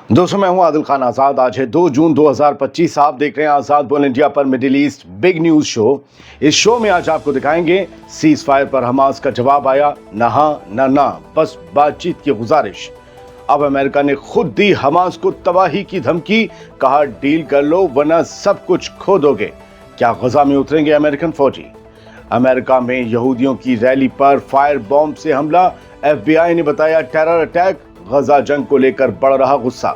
दोस्तों, मैं हूं आदिल खान आज़ाद। आज है 2 जून 2025। आप देख रहे हैं आज़ाद बोल इंडिया पर middle east big news show. इस शो में आज आपको दिखाएंगे सीज फायर पर हमास का जवाब आया, ना हाँ ना ना, बस बातचीत की गुजारिश। अब अमेरिका ने खुद दी हमास को तबाही की धमकी, कहा डील कर लो वरना सब कुछ खो दोगे। क्या गजा में उतरेंगे अमेरिकन फौजी? अमेरिका में यहूदियों की रैली पर फायर बॉम्ब से हमला, FBI ने बताया टेरर अटैक। गजा जंग को लेकर बढ़ रहा गुस्सा।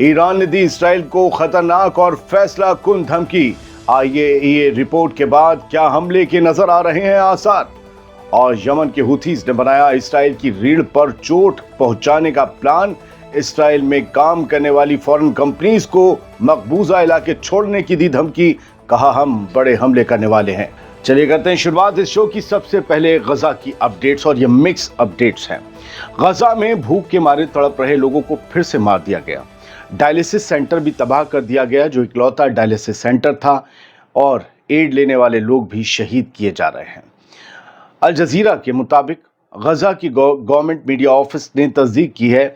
ईरान ने दी इस्राएल को खतरनाक और फैसला कुन धमकी। IAEA रिपोर्ट के बाद क्या हमले के नजर आ रहे हैं आसार? और यमन के हुथीज ने बनाया इस्राएल की रीढ़ पर चोट पहुंचाने का प्लान। इस्राएल में काम करने वाली फॉरेन कंपनीज को मकबूजा इलाके छोड़ने की दी धमकी, कहा हम बड़े हमले करने वाले हैं। चलिए करते हैं शुरुआत इस शो की। सबसे पहले गजा की अपडेट्स, और ये मिक्स अपडेट्स हैं। गजा में भूख के मारे तड़प रहे लोगों को फिर से मार दिया गया। डायलिसिस सेंटर भी तबाह कर दिया गया, जो इकलौता डायलिसिस सेंटर था, और एड लेने वाले लोग भी शहीद किए जा रहे हैं। अल जजीरा के मुताबिक गजा की गवर्नमेंट मीडिया ऑफिस ने तस्दीक की है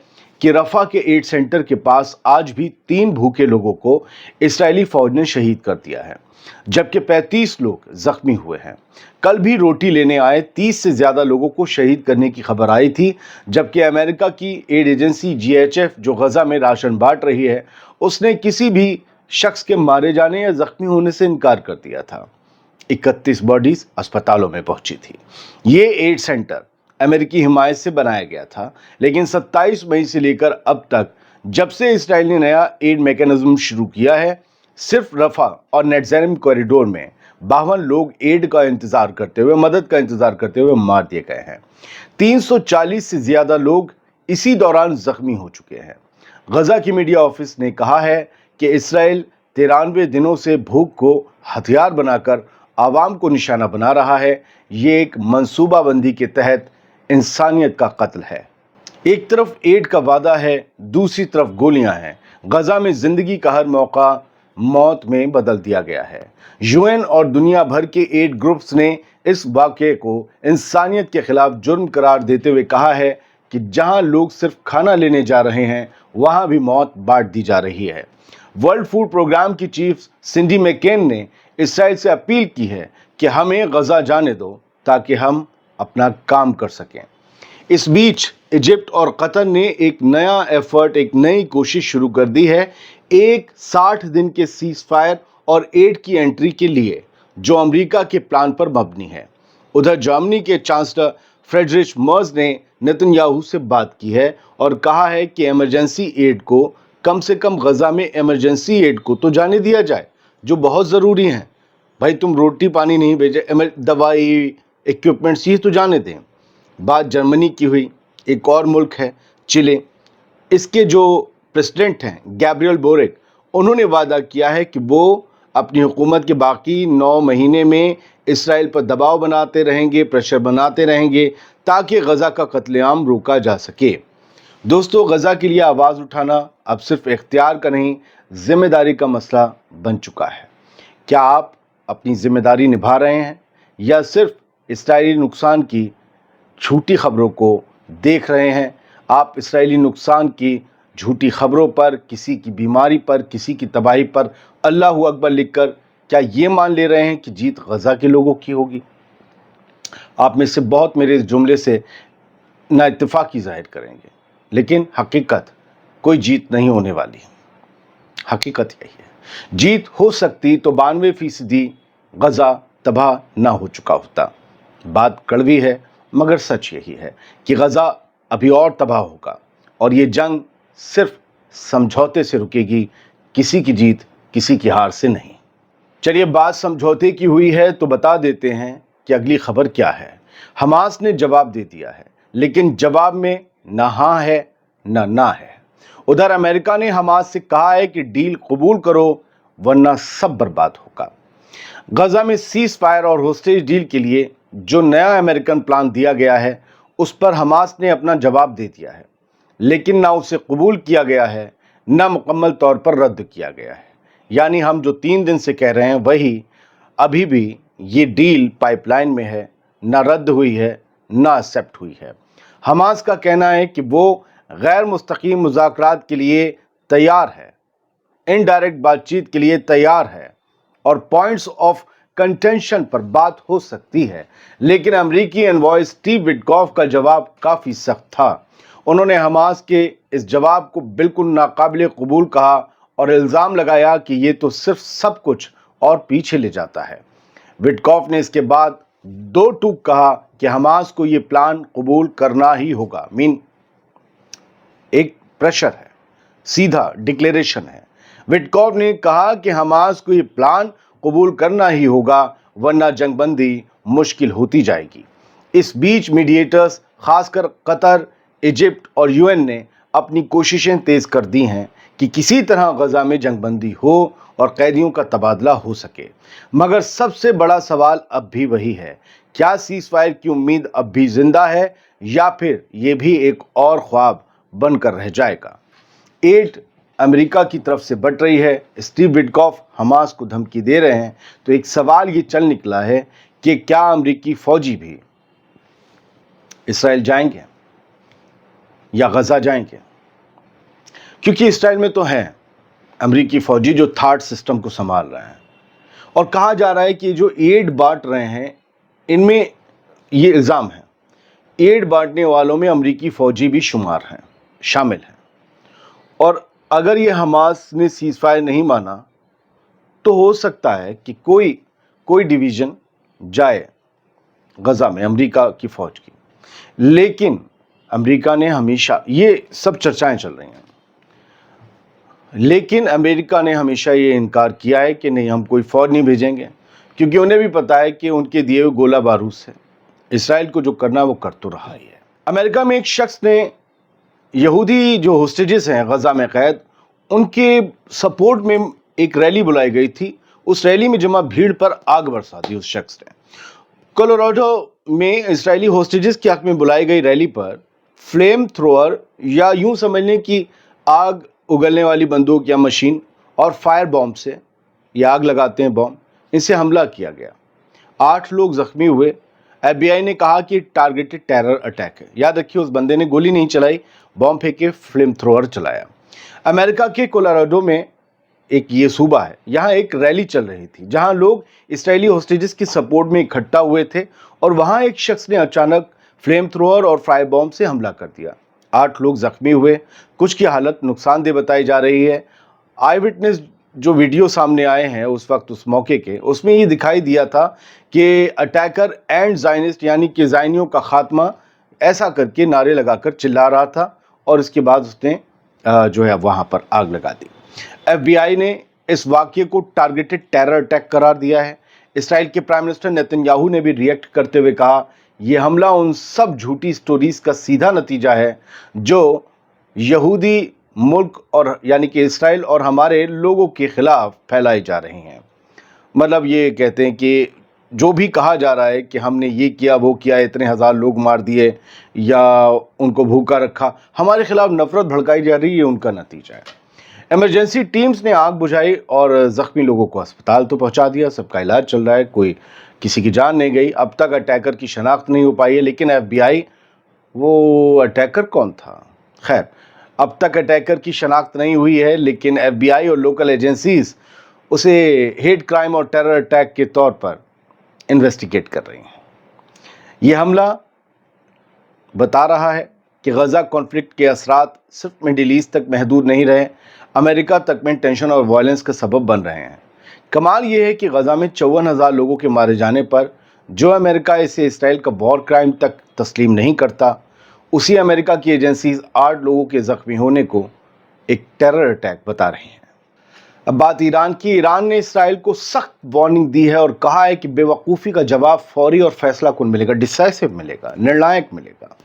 कि रफा के एड सेंटर के पास आज भी 3 भूखे लोगों को इस्राएली फौज ने शहीद कर दिया है, जबकि 35 लोग जख्मी हुए हैं। कल भी रोटी लेने आए 30 से ज्यादा लोगों को शहीद करने की खबर आई थी, जबकि अमेरिका की एड एजेंसी GHF, जो गजा में राशन बांट रही है, उसने किसी भी शख्स के मारे जाने या जख्मी होने से इनकार कर दिया था। 31 बॉडीज अस्पतालों में पहुंची थी। ये एड सेंटर अमेरिकी हिमायत से बनाया गया था, लेकिन 27 मई से लेकर अब तक, जब से इसराइल ने नया एड मैकेनिज्म शुरू किया है, सिर्फ रफा और नेट्ज़ेरिम कॉरिडोर में 52 लोग एड का इंतजार करते हुए, मदद का इंतजार करते हुए मार दिए गए हैं। 340 से ज्यादा लोग इसी दौरान जख्मी हो चुके हैं। गजा की मीडिया ऑफिस ने कहा है कि इसराइल 93 दिनों से भूख को हथियार बनाकर आवाम को निशाना बना रहा है। ये एक मंसूबाबंदी के तहत इंसानियत का कत्ल है। एक तरफ एड का वादा है, दूसरी तरफ गोलियां हैं। गजा में जिंदगी का हर मौका मौत में बदल दिया गया है। UN और दुनिया भर के एड ग्रुप्स ने इस वाक़ये को इंसानियत के खिलाफ जुर्म करार देते हुए कहा है कि जहां लोग सिर्फ खाना लेने जा रहे हैं, वहां भी मौत बांट दी जा रही है। वर्ल्ड फूड प्रोग्राम की चीफ सिंडी मैकेन ने इसराइल से अपील की है कि हमें गजा जाने दो ताकि हम अपना काम कर सकें। इस बीच इजिप्ट और कतर ने एक नया एफर्ट, एक नई कोशिश शुरू कर दी है, एक 60 दिन के सीज फायर और एड की एंट्री के लिए, जो अमेरिका के प्लान पर मबनी है। उधर जर्मनी के चांसलर फ्रेडरिच मर्ज ने नेतन्याहू से बात की है और कहा है कि इमरजेंसी एड को, कम से कम गजा में इमरजेंसी एड को तो जाने दिया जाए, जो बहुत ज़रूरी है। भाई, तुम रोटी पानी नहीं भेजे, दवाई, इक्विपमेंट्स, ये तो जाने दें। बात जर्मनी की हुई। एक और मुल्क है चिले। इसके जो प्रेसिडेंट हैं गैब्रियल बोरेक, उन्होंने वादा किया है कि वो अपनी हुकूमत के बाकी 9 महीने में इसराइल पर दबाव बनाते रहेंगे, प्रेशर बनाते रहेंगे, ताकि गजा का कत्लेआम रोका जा सके। दोस्तों, गजा के लिए आवाज़ उठाना अब सिर्फ इख्तियार का नहीं, जिम्मेदारी का मसला बन चुका है। क्या आप अपनी जिम्मेदारी निभा रहे हैं, या सिर्फ इसराइली नुकसान की झूठी खबरों को देख रहे हैं? आप इसराइली नुकसान की झूठी खबरों पर, किसी की बीमारी पर, किसी की तबाही पर अल्लाहू अकबर लिखकर क्या ये मान ले रहे हैं कि जीत गजा के लोगों की होगी? आप में से बहुत मेरे इस जुमले से नाइत्तेफाकी जाहिर करेंगे, लेकिन हकीकत, कोई जीत नहीं होने वाली। हकीकत यही है। जीत हो सकती तो 92% गजा तबाह ना हो चुका होता। बात कड़वी है, मगर सच यही है कि गजा अभी और तबाह होगा, और ये जंग सिर्फ समझौते से रुकेगी, किसी की जीत किसी की हार से नहीं। चलिए, बात समझौते की हुई है तो बता देते हैं कि अगली खबर क्या है। हमास ने जवाब दे दिया है, लेकिन जवाब में ना हाँ है ना ना है। उधर अमेरिका ने हमास से कहा है कि डील कबूल करो वरना सब बर्बाद होगा। गजा में सीज फायर और होस्टेज डील के लिए जो नया अमेरिकन प्लान दिया गया है, उस पर हमास ने अपना जवाब दे दिया है, लेकिन ना उसे कबूल किया गया है, ना मुकम्मल तौर पर रद्द किया गया है। यानी हम जो 3 दिन से कह रहे हैं, वही अभी भी ये डील पाइपलाइन में है, ना रद्द हुई है, ना एक्सेप्ट हुई है। हमास का कहना है कि वो गैर मुस्तकीम मुज़ाकरात के लिए तैयार है, इनडायरेक्ट बातचीत के लिए तैयार है और पॉइंट्स ऑफ कंटेंशन पर बात हो सकती है। लेकिन अमेरिकी एनवॉय स्टीव विटकॉफ का जवाब काफी सख्त था। उन्होंने हमास के इस जवाब को बिल्कुल नाकाबिले कबूल कहा और इल्जाम लगाया कि ये तो सिर्फ सब कुछ और पीछे ले जाता है। विटकॉफ ने इसके बाद दो टूक कहा कि हमास को ये प्लान कबूल करना ही होगा। एक प्रेशर है, सीधा डिक्लेरेशन है। विटकॉफ ने कहा कि हमास को ये प्लान कबूल करना ही होगा, वरना जंगबंदी मुश्किल होती जाएगी। इस बीच मीडिएटर्स, खासकर कतर, इजिप्ट और यूएन ने अपनी कोशिशें तेज कर दी हैं कि किसी तरह गजा में जंगबंदी हो और कैदियों का तबादला हो सके। मगर सबसे बड़ा सवाल अब भी वही है, क्या सीज़फायर की उम्मीद अब भी जिंदा है या फिर ये भी एक और ख्वाब बनकर रह जाएगा। एड अमेरिका की तरफ से बढ़ रही है, स्टीव विटकॉफ हमास को धमकी दे रहे हैं, तो एक सवाल ये चल निकला है कि क्या अमेरिकी फौजी भी इसराइल जाएंगे या गजा जाएंगे, क्योंकि इसराइल में तो हैं अमेरिकी फौजी जो थार्ड सिस्टम को संभाल रहे हैं और कहा जा रहा है कि जो एड बांट रहे हैं इनमें ये इल्ज़ाम है, एड बांटने वालों में अमेरिकी फौजी भी शामिल हैं। और अगर ये हमास ने सीज़फायर नहीं माना तो हो सकता है कि कोई डिवीज़न जाए गजा में अमेरिका की फ़ौज की। लेकिन अमेरिका ने हमेशा, ये सब चर्चाएं चल रही हैं, लेकिन अमेरिका ने हमेशा ये इनकार किया है कि नहीं, हम कोई फ़ौज नहीं भेजेंगे, क्योंकि उन्हें भी पता है कि उनके दिए हुए गोला बारूद से इसराइल को जो करना वो कर तो रहा ही है। अमेरिका में एक शख्स ने यहूदी जो होस्टेजेस हैं गजा में कैद, उनके सपोर्ट में एक रैली बुलाई गई थी। उस रैली में जमा भीड़ पर आग बरसा दी उस शख्स ने। कोलोराडो में इसराइली होस्टेजेस के हक में बुलाई गई रैली पर फ्लेम थ्रोअर या यूं समझ लें कि आग उगलने वाली बंदूक या मशीन और फायर बॉम्ब से, या आग लगाते हैं बॉम्ब, इनसे हमला किया गया। 8 लोग जख्मी हुए। FBI ने कहा कि टारगेटेड टेरर अटैक है। याद रखिए, उस बंदे ने गोली नहीं चलाई, बॉम्ब फेंके, फ्लेम थ्रोअर चलाया। अमेरिका के कोलोराडो में एक ये सूबा है, यहाँ एक रैली चल रही थी जहाँ लोग इसराइली होस्टेजेस की सपोर्ट में इकट्ठा हुए थे और वहाँ एक शख्स ने अचानक फ्लेम थ्रोअर और फायर बॉम्ब से हमला कर दिया। 8 लोग जख्मी हुए, कुछ की हालत नुकसानदेह बताई जा रही है। आई विटनेस जो वीडियो सामने आए हैं उस वक्त, उस मौके के, उसमें ये दिखाई दिया था कि अटैकर एंड ज़ायनिस्ट यानी कि ज़ायनियों का खात्मा ऐसा करके नारे लगाकर चिल्ला रहा था और इसके बाद उसने जो है वहाँ पर आग लगा दी। FBI ने इस वाक़ये को टारगेटेड टेरर अटैक करार दिया है। इसराइल के प्राइम मिनिस्टर नेतन्याहू ने भी रिएक्ट करते हुए कहा, यह हमला उन सब झूठी स्टोरीज़ का सीधा नतीजा है जो यहूदी मुल्क और यानी कि इसराइल और हमारे लोगों के खिलाफ फैलाई जा रही हैं। मतलब ये कहते हैं कि जो भी कहा जा रहा है कि हमने ये किया वो किया, इतने हज़ार लोग मार दिए या उनको भूखा रखा, हमारे खिलाफ नफरत भड़काई जा रही है, उनका नतीजा है। इमरजेंसी टीम्स ने आग बुझाई और ज़ख्मी लोगों को अस्पताल तो पहुंचा दिया, सबका इलाज चल रहा है, किसी की जान नहीं गई। अब तक अटैकर की शनाख्त नहीं हो पाई है, लेकिन FBI, वो अटैकर कौन था? खैर, अब तक अटैकर की शनाख्त नहीं हुई है, लेकिन FBI और लोकल एजेंसीज उसे हेट क्राइम और टेरर अटैक के तौर पर इन्वेस्टिगेट कर रही हैं। यह हमला बता रहा है कि गजा कॉन्फ्लिक्ट के असरात सिर्फ मिडिल ईस्ट तक महदूद नहीं रहे, अमेरिका तक में टेंशन और वायलेंस का सबब बन रहे हैं। कमाल यह है कि गजा में 54,000 लोगों के मारे जाने पर जो अमेरिका इसे इसराइल का वॉर क्राइम तक तस्लीम नहीं करता, उसी अमेरिका की एजेंसीज 8 लोगों के ज़ख्मी होने को एक टेरर अटैक बता रही हैं। अब बात ईरान की। ईरान ने इसराइल को सख्त वार्निंग दी है और कहा है कि बेवकूफ़ी का जवाब फौरी और फैसला कुन मिलेगा, डिसाइसिव मिलेगा, निर्णायक मिलेगा।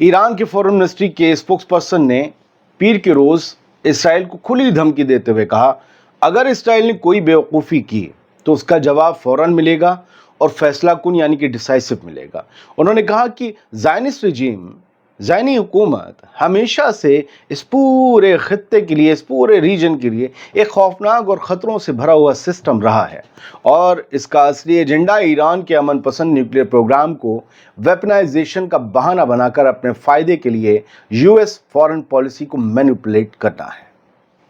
ईरान के फॉरेन मिनिस्ट्री के स्पोक्स पर्सन ने पीर के रोज़ इसराइल को खुली धमकी देते हुए कहा, अगर इसराइल ने कोई बेवकूफ़ी की तो उसका जवाब फ़ौरन मिलेगा और फैसला कुन यानी कि डिसाइसिव मिलेगा। उन्होंने कहा कि ज़ायनिस्ट रजीम, ज़ायनी हुकूमत हमेशा से इस पूरे खित्ते के लिए, इस पूरे रीजन के लिए एक खौफनाक और ख़तरों से भरा हुआ सिस्टम रहा है और इसका असली एजेंडा ईरान के अमन पसंद न्यूक्लियर प्रोग्राम को वेपनाइजेशन का बहाना बनाकर अपने फ़ायदे के लिए US फॉरेन पॉलिसी को मैनिपुलेट करना है।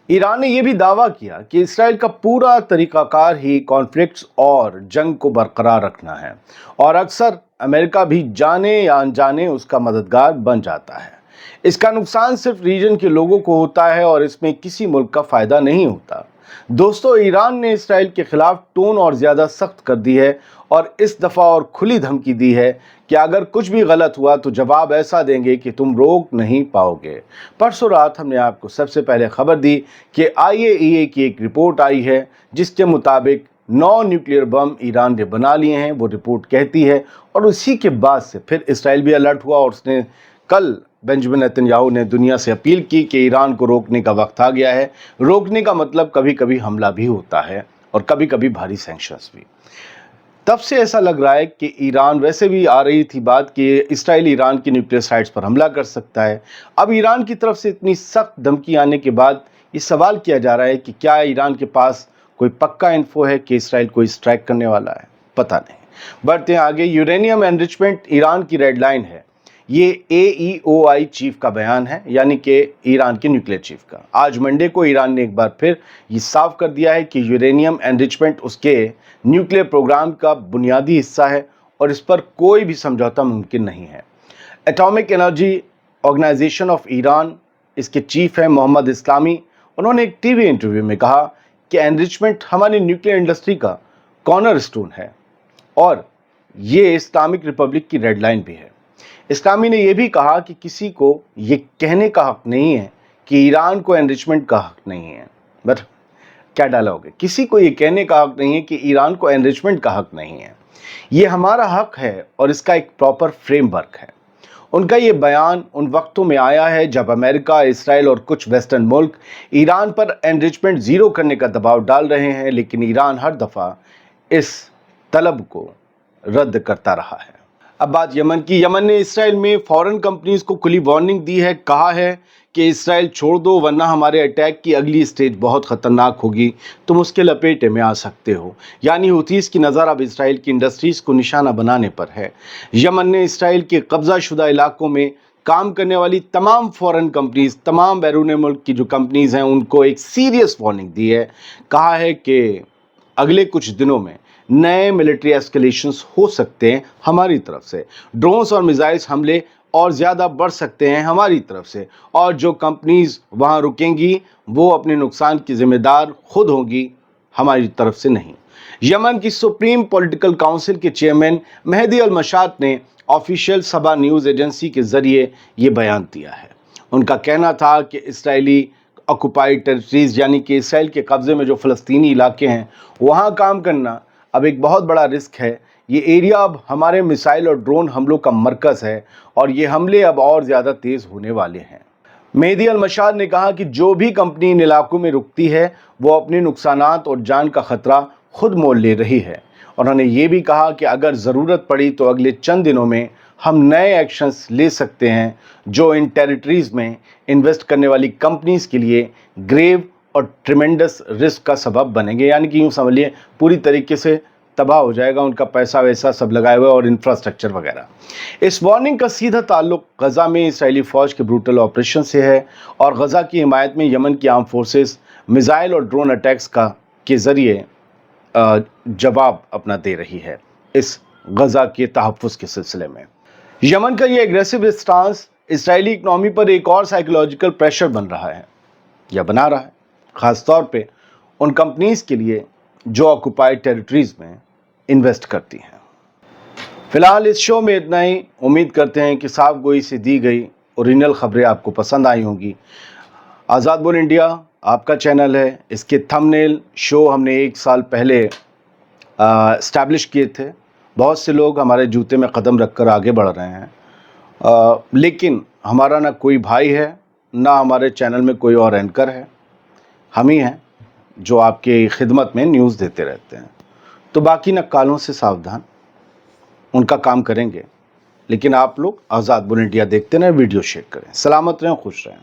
ईरान ने यह भी दावा किया कि इसराइल का पूरा तरीकाकार ही कॉन्फ्लिक्ट्स और जंग को बरकरार रखना है और अक्सर अमेरिका भी जाने या अनजाने उसका मददगार बन जाता है। इसका नुकसान सिर्फ रीजन के लोगों को होता है और इसमें किसी मुल्क का फायदा नहीं होता। दोस्तों, ईरान ने इसराइल के खिलाफ टोन और ज़्यादा सख्त कर दी है और इस दफ़ा और खुली धमकी दी है कि अगर कुछ भी गलत हुआ तो जवाब ऐसा देंगे कि तुम रोक नहीं पाओगे। परसों रात हमने आपको सबसे पहले खबर दी कि IAEA की एक रिपोर्ट आई है जिसके मुताबिक 9 न्यूक्लियर बम ईरान ने बना लिए हैं, वो रिपोर्ट कहती है। और उसी के बाद से फिर इसराइल भी अलर्ट हुआ और उसने कल बेंजामिन नेतन्याहू ने दुनिया से अपील की कि ईरान को रोकने का वक्त आ गया है। रोकने का मतलब कभी कभी हमला भी होता है और कभी कभी भारी सैंक्शंस भी। तब से ऐसा लग रहा है कि ईरान, वैसे भी आ रही थी बात कि इसराइल ईरान की न्यूक्लियर साइट्स पर हमला कर सकता है। अब ईरान की तरफ से इतनी सख्त धमकी आने के बाद ये सवाल किया जा रहा है कि क्या ईरान के पास कोई पक्का इन्फो है कि इसराइल को स्ट्राइक करने वाला है। पता नहीं। बढ़ते हैं आगे। यूरेनियम एनरिचमेंट ईरान की रेड लाइन है, ये AEOI चीफ का बयान है, यानी कि ईरान के न्यूक्लियर चीफ का। आज मंडे को ईरान ने एक बार फिर ये साफ कर दिया है कि यूरेनियम एनरिचमेंट उसके न्यूक्लियर प्रोग्राम का बुनियादी हिस्सा है और इस पर कोई भी समझौता मुमकिन नहीं है। Atomic energy organization of Iran, इसके चीफ हैं मोहम्मद इस्लामी। उन्होंने एक टीवी इंटरव्यू में कहा कि एनरिचमेंट हमारी न्यूक्लियर इंडस्ट्री का कॉर्नर स्टोन है और ये इस्लामिक रिपब्लिक की रेड लाइन भी है। इस्लामी ने यह भी कहा कि किसी को ये कहने का हक नहीं है कि ईरान को एनरिचमेंट का हक नहीं है। बट क्या डायलॉग है, किसी को ये कहने का हक नहीं है कि ईरान को एनरिचमेंट का हक नहीं है। ये हमारा हक है और इसका एक प्रॉपर फ्रेमवर्क है। उनका ये बयान उन वक्तों में आया है जब अमेरिका, इसराइल और कुछ वेस्टर्न मुल्क ईरान पर एनरिचमेंट ज़ीरो करने का दबाव डाल रहे हैं, लेकिन ईरान हर दफ़ा इस तलब को रद्द करता रहा है। अब बात यमन की। यमन ने इसराइल में फॉरेन कंपनीज को खुली वार्निंग दी है। कहा है कि इसराइल छोड़ दो वरना हमारे अटैक की अगली स्टेज बहुत ख़तरनाक होगी, तुम उसके लपेटे में आ सकते हो। यानी हुतीस की नज़र अब इसराइल की इंडस्ट्रीज़ को निशाना बनाने पर है। यमन ने इसराइल के कब्ज़ा शुदा इलाकों में काम करने वाली तमाम फॉरेन कंपनीज, तमाम बैरून मुल्क की जो कंपनीज़ हैं, उनको एक सीरियस वार्निंग दी है। कहा है कि अगले कुछ दिनों में नए मिलिट्री एस्केलेशंस हो सकते हैं हमारी तरफ से। ड्रोन्स और मिसाइल्स हमले और ज़्यादा बढ़ सकते हैं हमारी तरफ से और जो कंपनीज वहाँ रुकेंगी वो अपने नुकसान की जिम्मेदार खुद होंगी, हमारी तरफ से नहीं। यमन की सुप्रीम पॉलिटिकल काउंसिल के चेयरमैन मेहदी अल मशात ने ऑफिशियल सबा न्यूज़ एजेंसी के ज़रिए ये बयान दिया है। उनका कहना था कि इसराइली ऑक्युपाइड टेरिटरीज, यानी कि इसराइल के कब्ज़े में जो फ़लस्तीनी इलाके हैं, वहाँ काम करना अब एक बहुत बड़ा रिस्क है। ये एरिया अब हमारे मिसाइल और ड्रोन हमलों का मरकज़ है और ये हमले अब और ज़्यादा तेज़ होने वाले हैं। मेहदी अल मशाद ने कहा कि जो भी कंपनी इन इलाकों में रुकती है वो अपने नुकसानात और जान का ख़तरा खुद मोल ले रही है। उन्होंने ये भी कहा कि अगर ज़रूरत पड़ी तो अगले चंद दिनों में हम नए एक्शंस ले सकते हैं जो इन टेरिटरीज़ में इन्वेस्ट करने वाली कंपनीज़ के लिए ग्रेव और ट्रिमेंडस रिस्क का सबब बनेंगे। यानी कि यूँ समझिए पूरी तरीके से तबाह हो जाएगा उनका पैसा वैसा सब लगाए हुए और इंफ्रास्ट्रक्चर वगैरह। इस वार्निंग का सीधा ताल्लुक गज़ा में इसराइली फ़ौज के ब्रूटल ऑपरेशन से है और गज़ा की हिमायत में यमन की आर्म फोर्सेस मिसाइल और ड्रोन अटैक्स के ज़रिए जवाब अपना दे रही है इस गज़ा के तहफ़्फ़ुज़ के सिलसिले में। यमन का ये एग्रेसिव स्टांस इसराइली इकनॉमी पर एक और साइकोलॉजिकल प्रेशर बन रहा है या बना रहा है, ख़ास तौर पे उन कंपनीज़ के लिए जो ऑक्युपाइड टेरिटरीज़ में इन्वेस्ट करती हैं। फ़िलहाल इस शो में इतना ही। उम्मीद करते हैं कि साफ गोई से दी गई ओरिजिनल ख़बरें आपको पसंद आई होंगी। आज़ाद बोल इंडिया आपका चैनल है। इसके थंबनेल शो हमने 1 साल पहले इस्टेब्लिश किए थे। बहुत से लोग हमारे जूते में कदम रख कर आगे बढ़ रहे हैं, लेकिन हमारा ना कोई भाई है ना हमारे चैनल में कोई और एंकर है। हम ही हैं जो आपके खिदमत में न्यूज़ देते रहते हैं। तो बाकी नक्कालों से सावधान, उनका काम करेंगे, लेकिन आप लोग आज़ाद बोल इंडिया देखते रहें, वीडियो शेयर करें। सलामत रहें, खुश रहें।